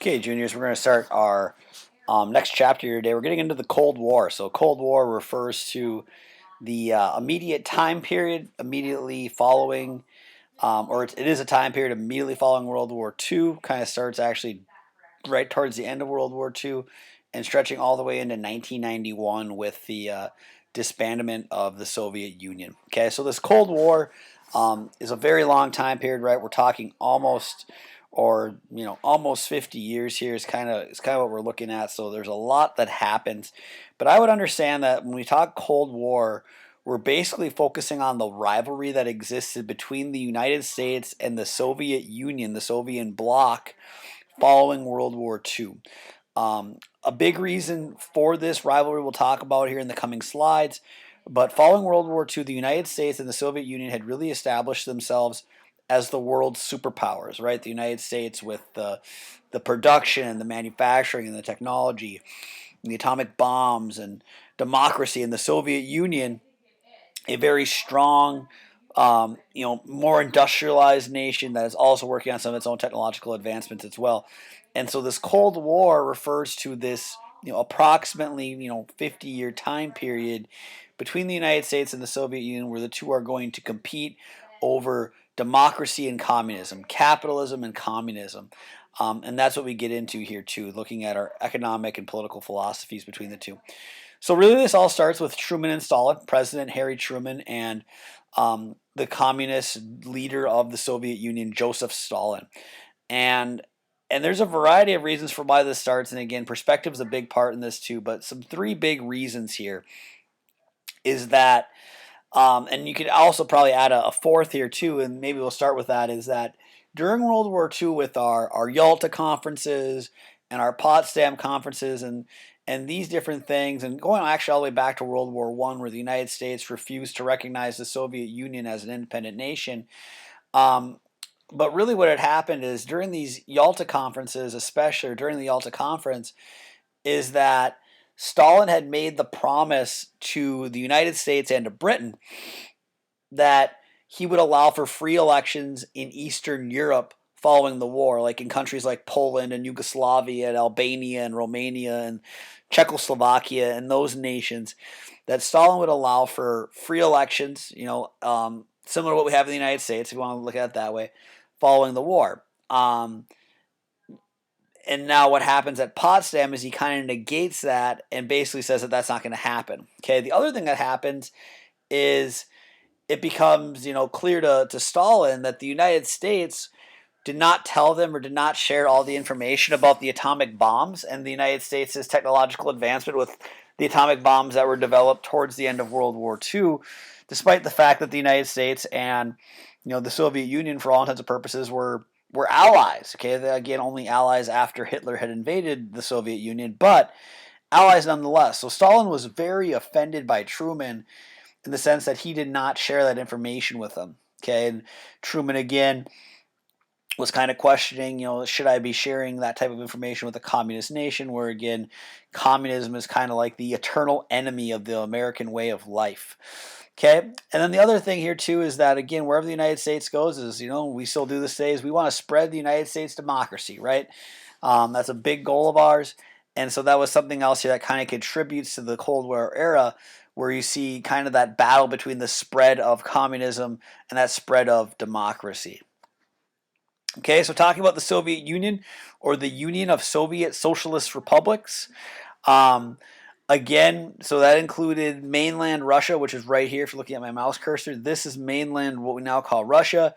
Okay, juniors, we're going to start our next chapter here today. We're getting into the Cold War. So, Cold War refers to the immediate time period immediately following, or it is a time period immediately following World War II. Kind of starts actually right towards the end of World War II and stretching all the way into 1991 with the disbandment of the Soviet Union. Okay, so this Cold War is a very long time period, right? We're talking almost 50 years here is kind of what we're looking at. So there's a lot that happens, but I would understand that when we talk Cold War, we're basically focusing on the rivalry that existed between the United States and the Soviet Union, the Soviet bloc, following World War II. A big reason for this rivalry we'll talk about here in the coming slides. But following World War II, the United States and the Soviet Union had really established themselves as the world's superpowers, right? The United States with the production, the manufacturing, and the technology, and the atomic bombs and democracy, and the Soviet Union, a very strong, more industrialized nation that is also working on some of its own technological advancements as well. And so this Cold War refers to this, approximately, 50-year time period between the United States and the Soviet Union where the two are going to compete over democracy and communism, capitalism and communism. And that's what we get into here too, looking at our economic and political philosophies between the two. So really, this all starts with Truman and Stalin, President Harry Truman, and the communist leader of the Soviet Union, Joseph Stalin. And there's a variety of reasons for why this starts. And again, perspective is a big part in this too. But some three big reasons here is that, and you could also probably add a fourth here too, and maybe we'll start with that, is that during World War II with our Yalta conferences and our Potsdam conferences and these different things, and going actually all the way back to World War I, where the United States refused to recognize the Soviet Union as an independent nation. But really what had happened is during these Yalta conferences, especially during the Yalta conference, is that Stalin had made the promise to the United States and to Britain that he would allow for free elections in Eastern Europe following the war, like in countries like Poland and Yugoslavia and Albania and Romania and Czechoslovakia and those nations, that Stalin would allow for free elections, similar to what we have in the United States, if you want to look at it that way, following the war. And now what happens at Potsdam is he kind of negates that and basically says that that's not going to happen. Okay, the other thing that happens is it becomes, clear to Stalin that the United States did not tell them or did not share all the information about the atomic bombs and the United States' technological advancement with the atomic bombs that were developed towards the end of World War II, despite the fact that the United States and the Soviet Union, for all intents and purposes, were allies. Okay, again, only allies after Hitler had invaded the Soviet Union, but allies nonetheless. So Stalin was very offended by Truman in the sense that he did not share that information with them. Okay, and Truman again was kind of questioning, should I be sharing that type of information with a communist nation where, again, communism is kind of like the eternal enemy of the American way of life. Okay, and then the other thing here too is that, again, wherever the United States goes is, we still do this today, is we want to spread the United States democracy, right? That's a big goal of ours. And so that was something else here that kind of contributes to the Cold War era, where you see kind of that battle between the spread of communism and that spread of democracy. Okay, so talking about the Soviet Union, or the Union of Soviet Socialist Republics. Again, so that included mainland Russia, which is right here if you're looking at my mouse cursor. This is mainland, what we now call Russia,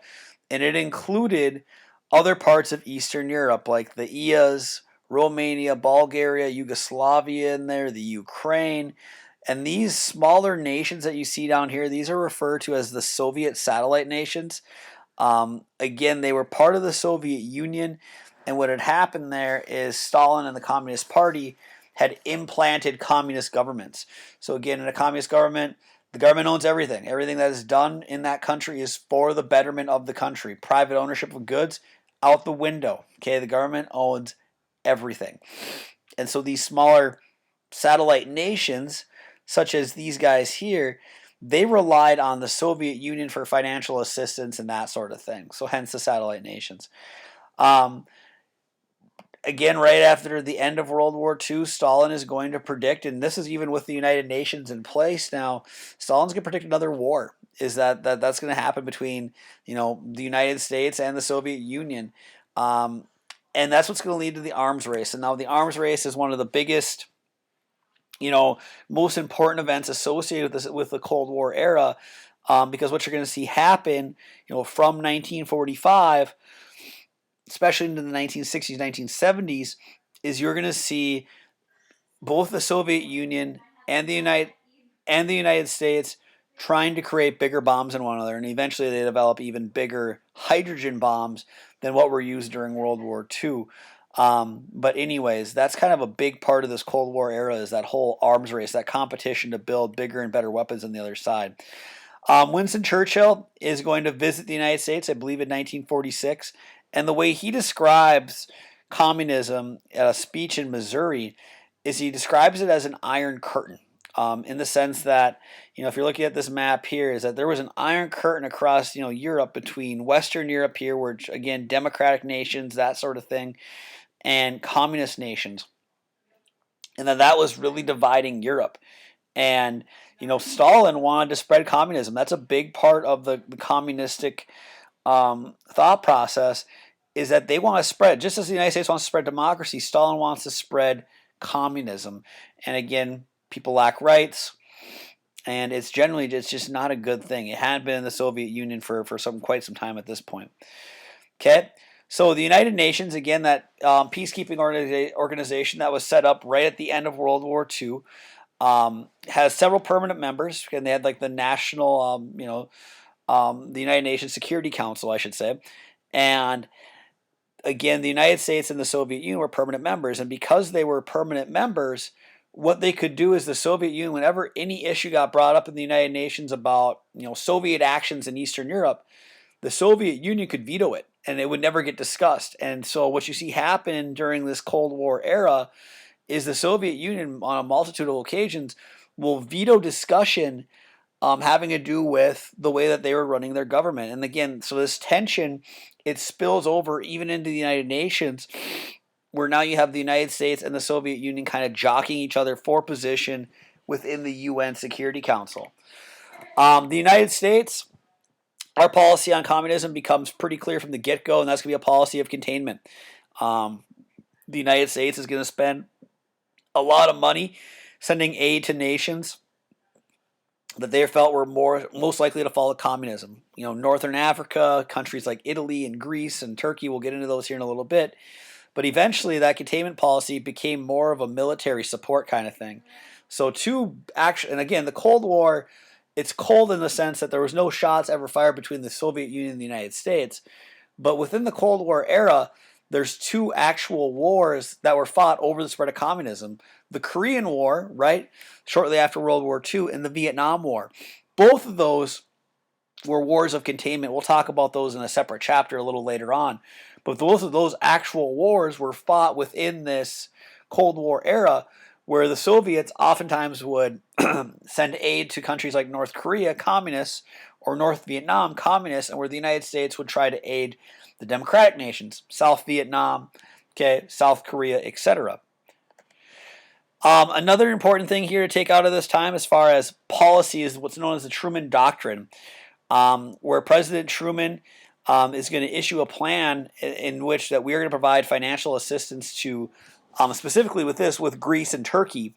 and it included other parts of Eastern Europe, like the EAs, Romania, Bulgaria, Yugoslavia in there, the Ukraine. And these smaller nations that you see down here, these are referred to as the Soviet satellite nations. Again, they were part of the Soviet Union, and what had happened there is Stalin and the Communist Party had implanted communist governments. So again, in a communist government, the government owns everything. Everything that is done in that country is for the betterment of the country. Private ownership of goods, out the window. Okay, the government owns everything. And so these smaller satellite nations, such as these guys here, they relied on the Soviet Union for financial assistance and that sort of thing. So hence the satellite nations. again, right after the end of World War II, Stalin is going to predict, and this is even with the United Nations in place now, Stalin's going to predict another war. Is that's going to happen between the United States and the Soviet Union, um, and that's what's going to lead to the arms race. And now the arms race is one of the biggest, most important events associated with this with the Cold War era, because what you're going to see happen, from 1945, especially into the 1960s, 1970s, is you're going to see both the Soviet Union and the United States trying to create bigger bombs than one another, and eventually they develop even bigger hydrogen bombs than what were used during World War II. But anyways, that's kind of a big part of this Cold War era, is that whole arms race, that competition to build bigger and better weapons on the other side. Winston Churchill is going to visit the United States, I believe, in 1946, and the way he describes communism at a speech in Missouri is he describes it as an iron curtain. In the sense that, if you're looking at this map here, is that there was an iron curtain across, Europe, between Western Europe here, which again, democratic nations, that sort of thing, and communist nations. And that was really dividing Europe. And, Stalin wanted to spread communism. That's a big part of the communistic thought process, is that they want to spread, just as the United States wants to spread democracy, Stalin wants to spread communism. And again, people lack rights, and it's just not a good thing. It had been in the Soviet Union for quite some time at this point. Okay, so the United Nations, again, that peacekeeping organization that was set up right at the end of World War II, has several permanent members, and they had like the national, the United Nations Security Council, I should say, and again, the United States and the Soviet Union were permanent members, and because they were permanent members, what they could do is the Soviet Union, whenever any issue got brought up in the United Nations about Soviet actions in Eastern Europe, the Soviet Union could veto it, and it would never get discussed. And so what you see happen during this Cold War era is the Soviet Union, on a multitude of occasions, will veto discussion having to do with the way that they were running their government. And again, so this tension, it spills over even into the United Nations, where now you have the United States and the Soviet Union kind of jockeying each other for position within the UN Security Council. The United States, our policy on communism becomes pretty clear from the get-go, and that's going to be a policy of containment. The United States is going to spend a lot of money sending aid to nations that they felt were most likely to follow communism. Northern Africa, countries like Italy and Greece and Turkey, we'll get into those here in a little bit. But eventually that containment policy became more of a military support kind of thing. So and again, the Cold War, it's cold in the sense that there was no shots ever fired between the Soviet Union and the United States. But within the Cold War era, there's two actual wars that were fought over the spread of communism. The Korean War, right, shortly after World War II, and the Vietnam War. Both of those were wars of containment. We'll talk about those in a separate chapter a little later on. But both of those actual wars were fought within this Cold War era, where the Soviets oftentimes would send aid to countries like North Korea, communists, or North Vietnam, communists, and where the United States would try to aid the democratic nations, South Vietnam, South Korea, etc. Another important thing here to take out of this time as far as policy is what's known as the Truman Doctrine, where President Truman is going to issue a plan in which that we are going to provide financial assistance to, specifically with Greece and Turkey,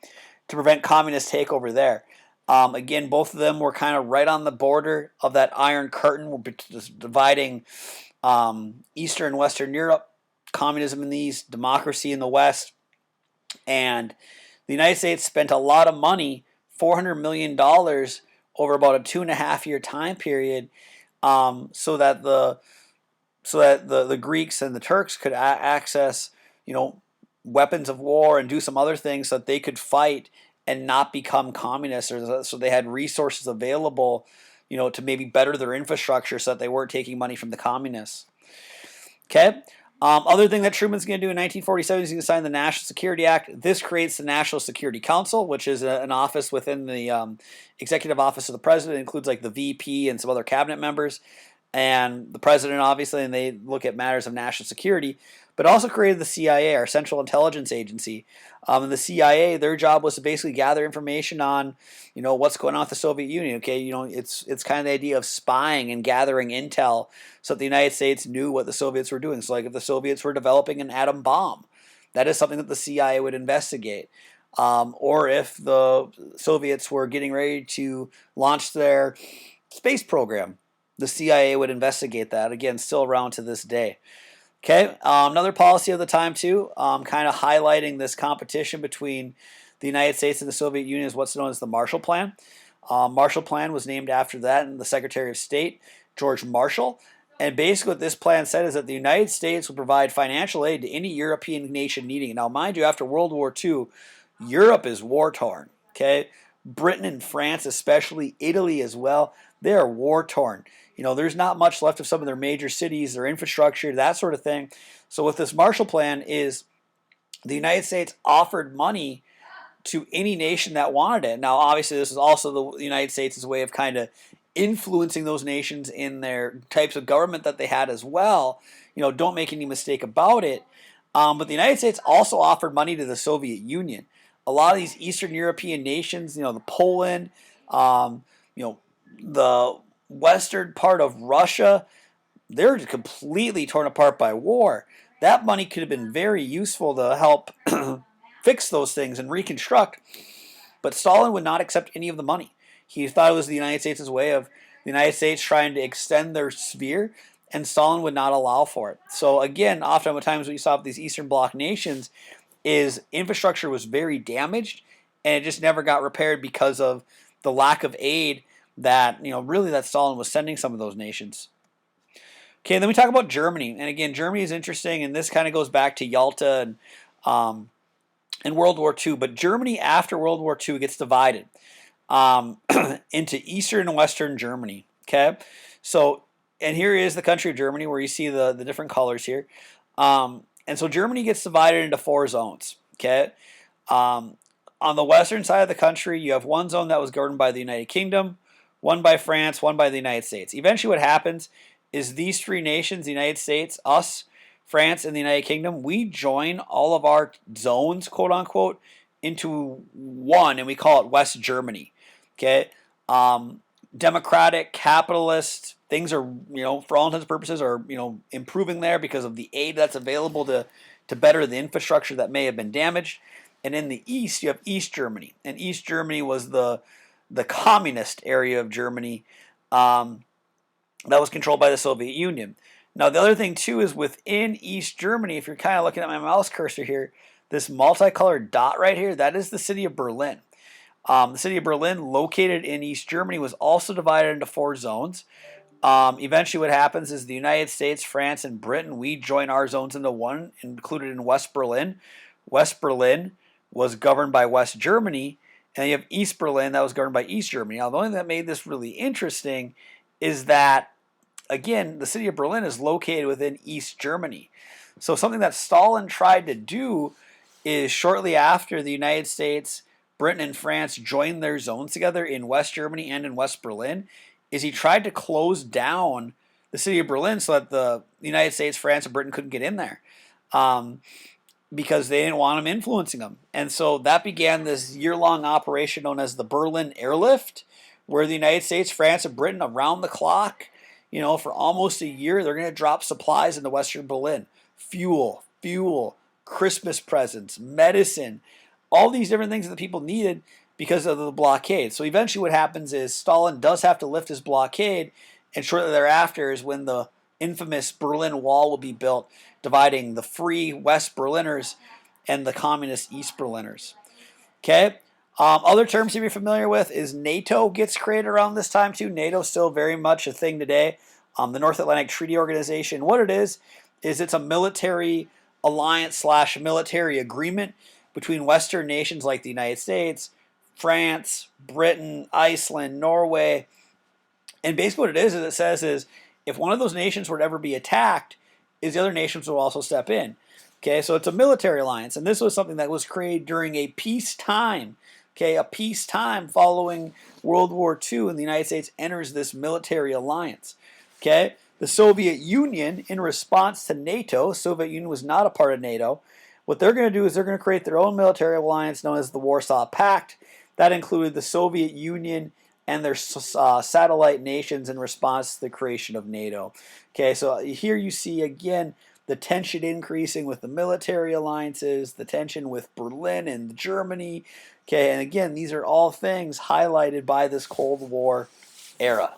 to prevent communist takeover there. Again, both of them were kind of right on the border of that Iron Curtain, dividing Eastern and Western Europe, communism in the East, democracy in the West. And the United States spent a lot of money, $400 million over about a 2.5-year time period, so that the Greeks and the Turks could access, weapons of war and do some other things so that they could fight and not become communists, or so they had resources available, to maybe better their infrastructure so that they weren't taking money from the communists. Okay. Other thing that Truman's going to do in 1947 is he's going to sign the National Security Act. This creates the National Security Council, which is an office within the executive office of the president. It includes like the VP and some other cabinet members. and the president, obviously, and they look at matters of national security, but also created the CIA, our Central Intelligence Agency. And the CIA, their job was to basically gather information on, what's going on with the Soviet Union. Okay, it's kind of the idea of spying and gathering intel so that the United States knew what the Soviets were doing. So, like if the Soviets were developing an atom bomb, that is something that the CIA would investigate. Or if the Soviets were getting ready to launch their space program, the CIA would investigate that. Again, still around to this day. Okay, another policy of the time too, kind of highlighting this competition between the United States and the Soviet Union is what's known as the Marshall Plan. Marshall Plan was named after that, and the Secretary of State, George Marshall. And basically what this plan said is that the United States would provide financial aid to any European nation needing it. Now, mind you, after World War II, Europe is war-torn. Okay, Britain and France, especially Italy as well, they are war-torn. There's not much left of some of their major cities, their infrastructure, that sort of thing. So with this Marshall Plan is the United States offered money to any nation that wanted it. Now, obviously, this is also the United States' way of kind of influencing those nations in their types of government that they had as well. Don't make any mistake about it. But the United States also offered money to the Soviet Union. A lot of these Eastern European nations, the Poland, the western part of Russia, they're completely torn apart by war. That money could have been very useful to help fix those things and reconstruct, but Stalin would not accept any of the money. He thought it was the United States' way of the United States trying to extend their sphere, and Stalin would not allow for it. So again, oftentimes what you saw with these Eastern Bloc nations is infrastructure was very damaged, and it just never got repaired because of the lack of aid that really that Stalin was sending some of those nations. Okay, then we talk about Germany, and again, Germany is interesting, and this kind of goes back to Yalta and World War II. But Germany after World War II gets divided into Eastern and Western Germany. Okay, so and here is the country of Germany where you see the different colors here, and so Germany gets divided into 4 zones. Okay. On the western side of the country, you have one zone that was governed by the United Kingdom, one by France, one by the United States. Eventually what happens is these 3 nations, the United States, us, France, and the United Kingdom, we join all of our zones, quote unquote, into one, and we call it West Germany. Okay? Democratic, capitalist, things are, for all intents and purposes, are, improving there because of the aid that's available to better the infrastructure that may have been damaged. And in the east, you have East Germany, and East Germany was the communist area of Germany that was controlled by the Soviet Union. Now, the other thing too is within East Germany, if you're kind of looking at my mouse cursor here, this multicolored dot right here, that is the city of Berlin. The city of Berlin, located in East Germany, was also divided into 4 zones. Eventually what happens is the United States, France, and Britain, we join our zones into one, included in West Berlin. West Berlin was governed by West Germany, and you have East Berlin that was governed by East Germany. Now, the only thing that made this really interesting is that, again, the city of Berlin is located within East Germany. So something that Stalin tried to do is shortly after the United States, Britain, and France joined their zones together in West Germany and in West Berlin, is he tried to close down the city of Berlin so that the United States, France, and Britain couldn't get in there. Because they didn't want him influencing them. And so that began this year-long operation known as the Berlin Airlift, where the United States, France, and Britain, around the clock, for almost a year, they're going to drop supplies into Western Berlin. Fuel, Christmas presents, medicine, all these different things that the people needed because of the blockade. So eventually what happens is Stalin does have to lift his blockade, and shortly thereafter is when the infamous Berlin Wall will be built, dividing the free West Berliners and the communist East Berliners. Okay. Other terms to be familiar with is NATO gets created around this time too. NATO is still very much a thing today. The North Atlantic Treaty Organization. What it is it's a military alliance / military agreement between Western nations like the United States, France, Britain, Iceland, Norway. And basically what it is it says is if one of those nations were to ever be attacked, is the other nations will also step in. Okay, so it's a military alliance, and this was something that was created during a peacetime. Okay, a peacetime following World War II, and the United States enters this military alliance. Okay, the Soviet Union, in response to NATO, Soviet Union was not a part of NATO. What they're going to do is they're going to create their own military alliance known as the Warsaw Pact. That included the Soviet Union and their satellite nations in response to the creation of NATO. Okay, so here you see again the tension increasing with the military alliances, the tension with Berlin and Germany. Okay, and again, these are all things highlighted by this Cold War era.